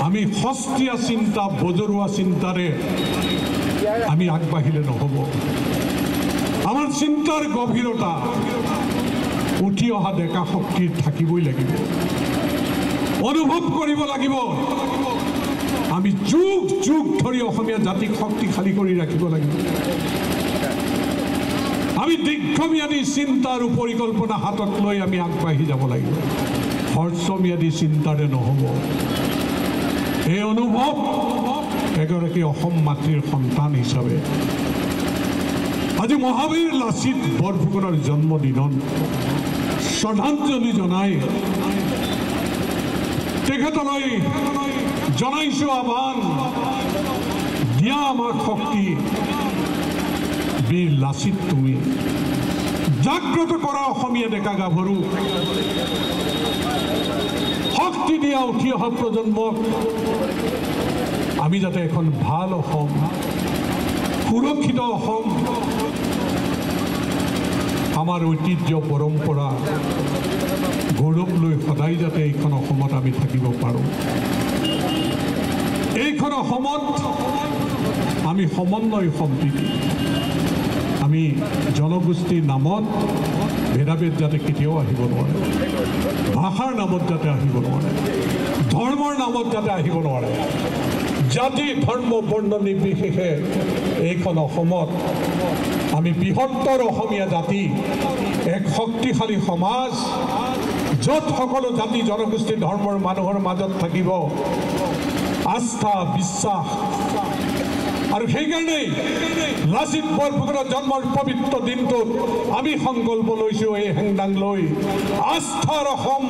আমি সস্তীয়া চিন্তা বজৰুৱা চিন্তাৰে আমি আগবাঢ়িলে নহ'ব আমাৰ চিন্তাৰ গভীৰতা উঠি অহা ডেকা শক্তিৰ থাকিবই লাগিব অনুভৱ কৰিব লাগিব আমি যুগ যুগ ধৰি অসমীয়া জাতিক শক্তিশালী কৰি ৰাখিব লাগিব আমি দীৰ্ঘম্যাদী চিন্তা আৰু পৰিকল্পনা হাতত লৈ আমি আগবাঢ়ি যাব লাগিব হ্ৰস্বম্যাদী চিন্তাৰে নহ'ব এই অনুভৱ এগৰাকী অসম মাতৃৰ সন্তান হিচাপে আজি মহাবীৰ লাচিত বৰফুকনৰ জন্মদিনত শ্ৰদ্ধাঞ্জলি জনাই তেখেতলৈ জনাইছোঁ আহ্বান দিয়া আমাৰ শক্তি বীৰ লাচিত তুমি জাগ্ৰত কৰা অসমীয়া ডেকা গাভৰু শক্তি দিয়া উঠি অহা প্ৰজন্মক আমি যাতে এখন ভাল অসম সুৰক্ষিত অসম আমাৰ ঐতিহ্য পৰম্পৰা গৌৰৱ লৈ সদায় যাতে এইখন অসমত আমি থাকিব পাৰোঁ এইখন অসমত আমি সমন্বয় সম্প্ৰীতি আমি জনগোষ্ঠীৰ নামত ভেদাভেদ যাতে কেতিয়াও আহিব নোৱাৰে ভাষাৰ নামত যাতে আহিব নোৱাৰে ধৰ্মৰ নামত যাতে আহিব নোৱাৰে জাতি ধৰ্ম বৰ্ণ নিৰ্বিশেষে এইখন অসমত আমি বৃহত্তৰ অসমীয়া জাতি এক শক্তিশালী সমাজ য'ত সকলো জাতি জনগোষ্ঠী ধৰ্মৰ মানুহৰ মাজত থাকিব আস্থা বিশ্বাস আৰু সেইকাৰণেই লাচিত বৰফুকনৰ জন্মৰ পবিত্ৰ দিনটোত আমি সংকল্প লৈছোঁ এই হেংদাং লৈ আস্থাৰ অসম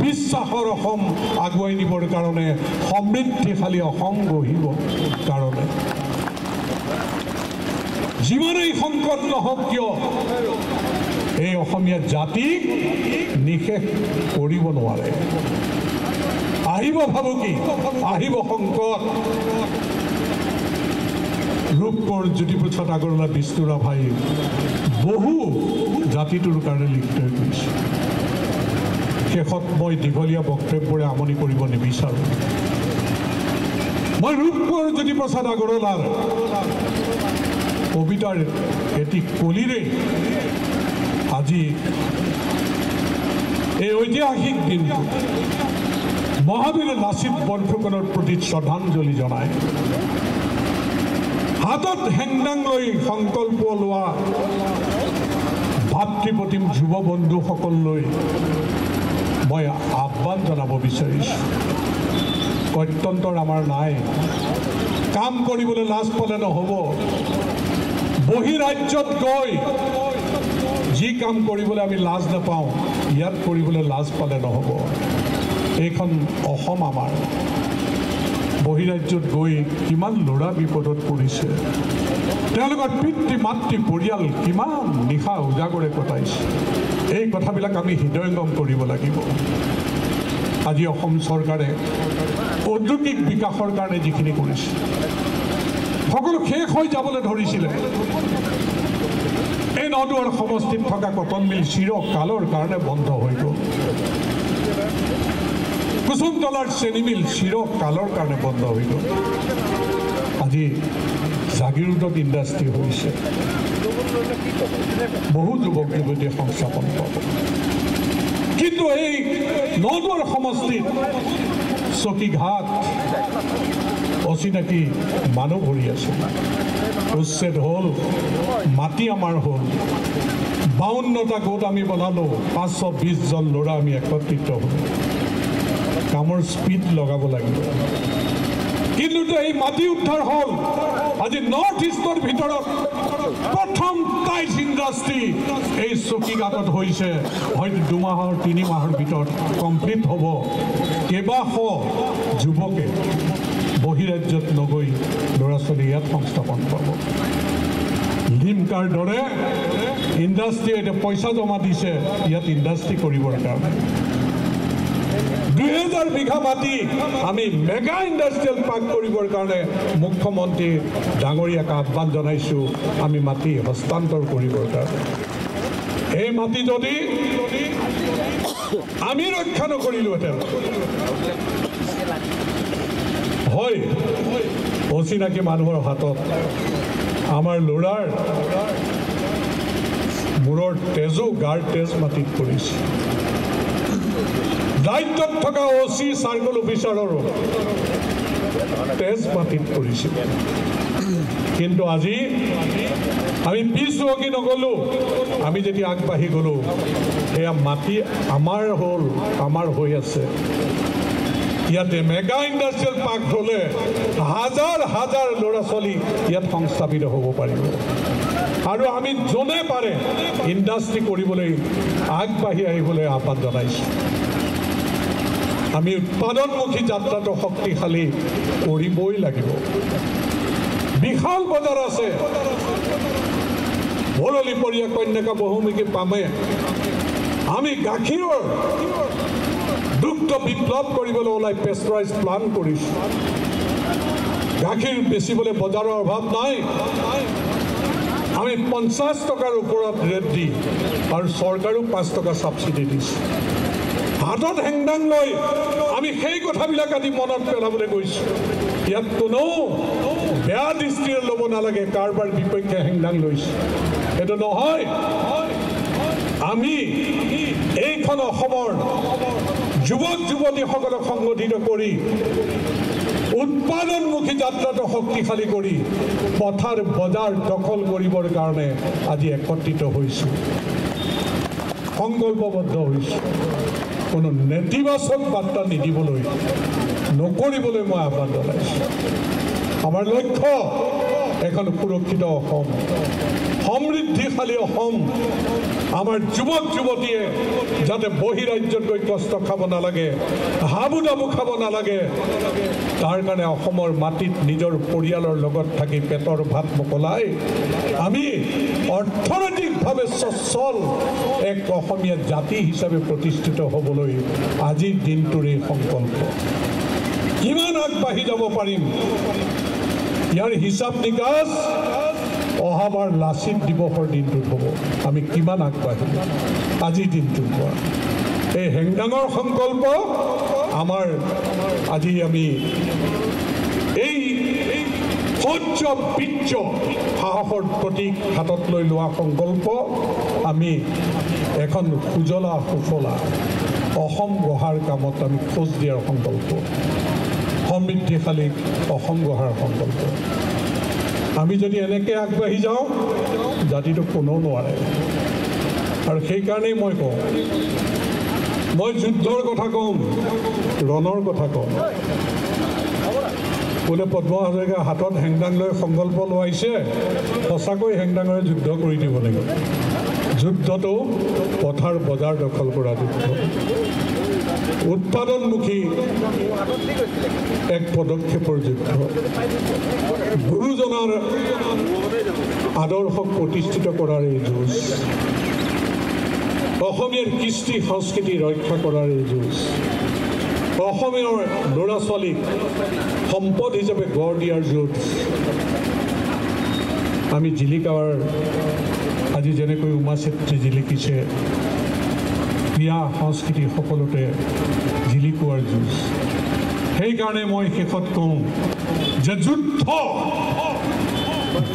বিশ্বাসৰ অসম আগুৱাই নিবৰ কাৰণে সমৃদ্ধিশালী অসম গঢ়িবৰ কাৰণে যিমানেই সংকট নহওক কিয় এই অসমীয়া জাতিক নিশেষ কৰিব নোৱাৰে আহিব ভাবুকি আহিব সংকট ৰূপকৰ জ্যোতিপ্ৰসাদ আগৰৱালা বিষ্ণু ৰাভাই বহু জাতিটোৰ কাৰণে লিখি থৈ গৈছে শেষত মই দীঘলীয়া বক্তব্যৰে আমনি কৰিব নিবিচাৰোঁ মই ৰূপকৰ জ্যোতিপ্ৰসাদ আগৰৱালাৰ কবিতাৰ এটি কলিৰে আজি এই ঐতিহাসিক দিনটো মহাবীৰ লাচিত বৰফুকনৰ প্ৰতি শ্ৰদ্ধাঞ্জলি জনায় হাতত হেংদাং লৈ সংকল্প লোৱা ভাতৃপ্ৰতিম যুৱ বন্ধুসকললৈ মই আহ্বান জনাব বিচাৰিছোঁ গত্যন্তৰ আমাৰ নাই কাম কৰিবলৈ লাজ পালে নহ'ব বহিৰাজ্যত গৈ যি কাম কৰিবলৈ আমি লাজ নাপাওঁ ইয়াত কৰিবলৈ লাজ পালে নহ'ব এইখন অসম আমাৰ বহিৰাজ্যত গৈ কিমান ল'ৰা বিপদত পৰিছে তেওঁলোকৰ পিতৃ মাতৃ পৰিয়াল কিমান নিশা উজাগৰে কটাইছে এই কথাবিলাক আমি হৃদয়ঙ্গম কৰিব লাগিব আজি অসম চৰকাৰে ঔদ্যোগিক বিকাশৰ কাৰণে যিখিনি কৰিছে সকলো শেষ হৈ যাবলৈ ধৰিছিলে এই নদুৱাৰ সমষ্টিত থকা কটন মিল চিৰকালৰ কাৰণে বন্ধ হৈ গ'ল কুসুমতলাৰ চেনি মিল চিৰকালৰ কাৰণে বন্ধ হৈ গ'ল আজি জাগিৰোডত ইণ্ডাষ্ট্ৰী হৈছে বহু যুৱক যুৱতীয়ে সংস্থাপন পাব কিন্তু এই নদুৱাৰ সমষ্টিত চকীঘাট অচিনাকি মানুহ ভৰি আছে উচ্ছেদ হ'ল মাটি আমাৰ হ'ল 52টা গোট আমি বনালোঁ 520 জন ল'ৰা আমি একত্ৰিত হ'লোঁ কামৰ স্পীড লগাব লাগিব কিন্তু এই মাটি উদ্ধাৰ হ'ল আজি নৰ্থ ইষ্টৰ ভিতৰত প্ৰথম টাইলছ ইণ্ডাষ্ট্ৰী এই চকীঘাটত হৈছে হয়তো 2 মাহৰ 3 মাহৰ ভিতৰত কমপ্লিট হ'ব কেইবাশ যুৱকে বহিৰাজ্যত নগৈ ল'ৰা ছোৱালী ইয়াত সংস্থাপন পাব লিমকাৰ দৰে ইণ্ডাষ্ট্ৰী এতিয়া পইচা জমা দিছে ইয়াত ইণ্ডাষ্ট্ৰী কৰিবৰ কাৰণে 2000 বিঘা মাটি আমি মেগা ইণ্ডাষ্ট্ৰিয়েল পাৰ্ক কৰিবৰ কাৰণে মুখ্যমন্ত্ৰী ডাঙৰীয়াক আহ্বান জনাইছোঁ আমি মাটি হস্তান্তৰ কৰিবৰ কাৰণে এই মাটি যদি আমি ৰক্ষা নকৰিলোহেঁতেন নহয় অচিনাকি মানুহৰ হাতত আমাৰ ল'ৰাৰ মূৰৰ তেজো গাৰ তেজ মাটিত পৰিছে দায়িত্বত থকা অচি চাৰ্কল অফিচাৰৰো তেজ মাটিত পৰিছে কিন্তু আজি আমি পিছ হুঁহকি নগ'লোঁ আমি যেতিয়া আগবাঢ়ি গ'লোঁ সেয়া মাটি আমাৰ হ'ল আমাৰ হৈ আছে ইয়াতে মেগা ইণ্ডাষ্ট্ৰিয়েল পাৰ্ক হ'লে হাজাৰ হাজাৰ ল'ৰা ছোৱালী ইয়াত সংস্থাপিত হ'ব পাৰিব আৰু আমি যোনে পাৰে ইণ্ডাষ্ট্ৰি কৰিবলৈ আগবাঢ়ি আহিবলৈ আহ্বান জনাইছোঁ আমি উৎপাদনমুখী যাত্ৰাটো শক্তিশালী কৰিবই লাগিব বিশাল বজাৰ আছে ভৰলী পৰিয়া কন্যাকা বহুমুখী পামে আমি গাখীৰৰ দুগ্ধ বিপ্লৱ কৰিবলৈ ওলাই পেষ্টাৰাইজ প্লান কৰিছোঁ গাখীৰ বেচিবলৈ বজাৰৰ অভাৱ নাই আমি 50 টকাৰ ওপৰত ৰেট দি আৰু চৰকাৰেও 5 টকা ছাবচিডি দিছে হাতত হেংদাং লৈ আমি সেই কথাবিলাক আজি মনত পেলাবলৈ গৈছোঁ ইয়াত কোনো বেয়া দৃষ্টিৰে ল'ব নালাগে কাৰোবাৰ বিপক্ষে হেংদাং লৈছে এইটো নহয় আমি এইখন অসমৰ যুৱক যুৱতীসকলক সংগঠিত কৰি উৎপাদনমুখী যাত্ৰাটো শক্তিশালী কৰি পথাৰ বজাৰ দখল কৰিবৰ কাৰণে আজি একত্ৰিত হৈছোঁ সংকল্পবদ্ধ হৈছোঁ কোনো নেতিবাচক বাৰ্তা নিদিবলৈ নকৰিবলৈ মই আহ্বান জনাইছোঁ আমাৰ লক্ষ্য এখন সুৰক্ষিত অসম সমৃদ্ধিশালী অসম আমাৰ যুৱক যুৱতীয়ে যাতে বহিৰাজ্যত গৈ কষ্ট খাব নালাগে হাবু দাবু খাব নালাগে তাৰ কাৰণে অসমৰ মাটিত নিজৰ পৰিয়ালৰ লগত থাকি পেটৰ ভাত মোকলাই আমি অৰ্থনৈতিকভাৱে সচ্ছল এক অসমীয়া জাতি হিচাপে প্ৰতিষ্ঠিত হ'বলৈ আজিৰ দিনটোৰ এই সংকল্প কিমান আগবাঢ়ি যাব পাৰিম ইয়াৰ হিচাপ নিকাচ অহাবাৰ লাচিত দিৱসৰ দিনটোত হ'ব আমি কিমান আগবাঢ়িম আজিৰ দিনটোৰ পৰা এই হেংদাঙৰ সংকল্প আমাৰ আজি আমি এই শৌৰ্য বীৰ্য সাহসৰ প্ৰতীক হাতত লৈ লোৱা সংকল্প আমি এখন সুজলা সুফলা অসম গঢ়াৰ কামত আমি খোজ দিয়াৰ সংকল্প সমৃদ্ধিশালী অসম গঢ়াৰ সংকল্প আমি যদি এনেকৈ আগবাঢ়ি যাওঁ জাতিটো কোনেও নোৱাৰে আৰু সেইকাৰণেই মই কওঁ মই যুদ্ধৰ কথা কওঁ ৰণৰ কথা কওঁ বোলে পদ্ম হাজৰিকা হাতত হেংদাং লৈ সংকল্প লোৱাইছে সঁচাকৈ হেংদাঙৰে যুদ্ধ কৰি দিব লাগিব যুদ্ধটো পথাৰ বজাৰ দখল কৰা যুদ্ধ উৎপাদনমুখী এক পদক্ষেপৰ যুদ্ধ গুৰুজনাৰ আদৰ্শক প্ৰতিষ্ঠিত কৰাৰ এই যুঁজ অসমীয়াৰ কৃষ্টি সংস্কৃতি ৰক্ষা কৰাৰ এই যুঁজ অসমীয়াৰ ল'ৰা ছোৱালীক সম্পদ হিচাপে গঢ় দিয়াৰ যুঁজ আমি জিলিকাৰ আজি যেনেকৈ উমা চেত্ৰী জিলিকিছে ক্ৰীড়া সংস্কৃতি সকলোতে জিলিকোৱাৰ যুঁজ সেইকাৰণে মই শেষত কওঁ যে যুদ্ধ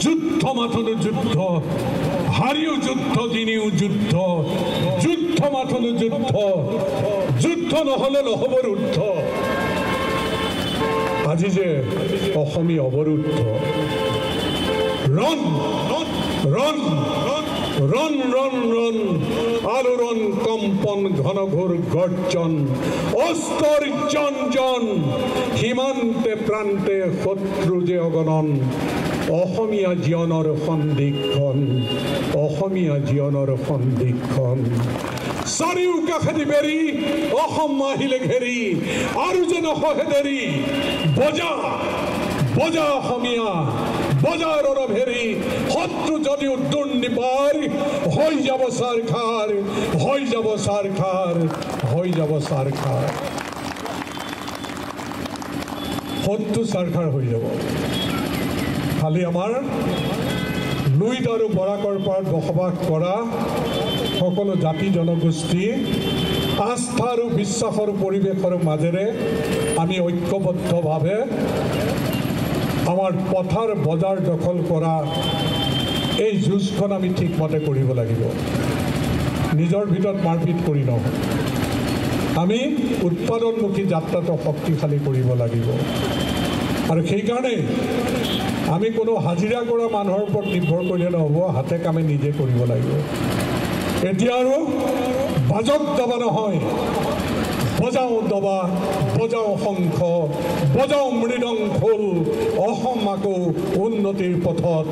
যুদ্ধ মাথনো যুদ্ধ হাৰিও যুদ্ধ জিনিও যুদ্ধ যুদ্ধ মাথনো যুদ্ধ যুদ্ধ নহ'লে নহ'ব ৰুদ্ধ আজি যে অসমী অৱৰুদ্ধ ৰণ ৰণ ৰণ ৰণ ৰণ আলোড়ন কম্পন ঘনঘোৰ গৰ্জন অস্তৰ জন জন সীমান্তে প্ৰান্তে শত্ৰু যে অগণন অসমীয়া জীবনৰ সন্দিক্ষণ অসমীয়া জীবনৰ সন্দিক্ষণ চাৰিওকাষেদি বেৰি অসম আহিলে ঘেৰি আৰু যেন সহেদেৰি বজা বজা অসমীয়া বজাৰৰ ভেৰি শত্ৰু যদিও দুৰ্নিপাৰ হৈ যাব চাৰখাৰ হৈ যাব চাৰখাৰ হৈ যাব চাৰখাৰ শত্ৰু চাৰখাৰ হৈ যাব খালি আমাৰ লুইত আৰু বৰাকৰ পাৰত বসবাস কৰা সকলো জাতি জনগোষ্ঠী আস্থা আৰু বিশ্বাসৰ পৰিৱেশৰ মাজেৰে আমি ঐক্যবদ্ধভাৱে আমাৰ পথাৰ বজাৰ দখল কৰা এই যুঁজখন আমি ঠিকমতে কৰিব লাগিব। নিজৰ ভিতৰত মাৰপিট কৰি নহয়, আমি উৎপাদনমুখী যাত্ৰাটো শক্তিশালী কৰিব লাগিব। আৰু সেইকাৰণে আমি কোনো হাজিৰা কৰা মানুহৰ ওপৰত নিৰ্ভৰ কৰিলে নহ'ব, হাতে কামে নিজে কৰিব লাগিব। এতিয়া আৰু বাজক দবা নহয়, বজাও দবা, বজাও শংখ, বজাও মৃদং খোল, অসম আকৌ উন্নতিৰ পথত।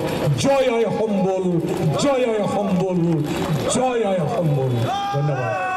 জয় আই সম্বল, জয় আই সম্বল, জয় আই সম্বল। ধন্যবাদ।